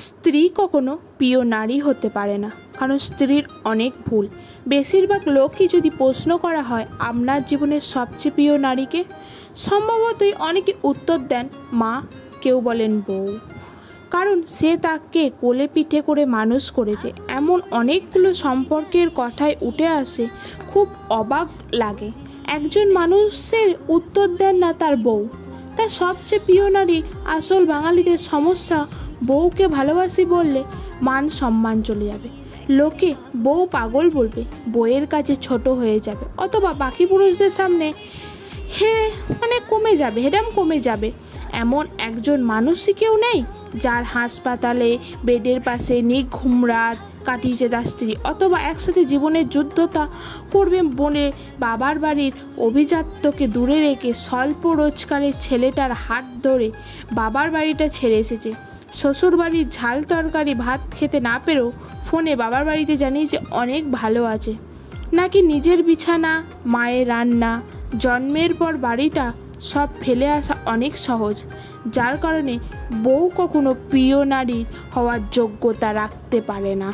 স্ত্রী কখনো প্রিয় নারী হতে পারে না, কারণ স্ত্রীর অনেক ভুল। বেশিরভাগ লোকই যদি প্রশ্ন করা হয় আপনার জীবনের সবচেয়ে প্রিয় নারীকে, সম্ভবতই অনেকে উত্তর দেন মা, কেউ বলেন বউ, কারণ সে তাকে কোলে পিঠে করে মানুষ করেছে। এমন অনেকগুলো সম্পর্কের কথাই উঠে আসে, খুব অবাক লাগে। একজন মানুষের উত্তর দেন না তার বউ, তার সবচেয়ে প্রিয় নারী। আসল বাঙালিদের সমস্যা, বউকে ভালোবাসি বললে মান সম্মান চলে যাবে, লোকে বউ পাগল বলবে, বউয়ের কাছে ছোট হয়ে যাবে, অথবা বাকি পুরুষদের সামনে কমে যাবে। এমন একজন মানুষই কেউ নেই যার হাসপাতালে বেডের পাশে নির্ঘুম রাত কাটিয়েছে তার স্ত্রী, অথবা একসাথে জীবনের যুদ্ধটা করবে বলে বাবার বাড়ির অভিজাত্যকে দূরে রেখে স্বল্প রোজগারের ছেলেটার হাত ধরে বাবার বাড়িটা ছেড়ে এসেছে। শ্বশুর বাড়ির ঝাল তরকারি ভাত খেতে না পেরেও ফোনে বাবার বাড়িতে জানিয়েছে অনেক ভালো আছে। নাকি নিজের বিছানা, মায়ের রান্না, জন্মের পর বাড়িটা সব ফেলে আসা অনেক সহজ, যার কারণে বউ কখনো প্রিয় নারী হওয়ার যোগ্যতা রাখতে পারে না।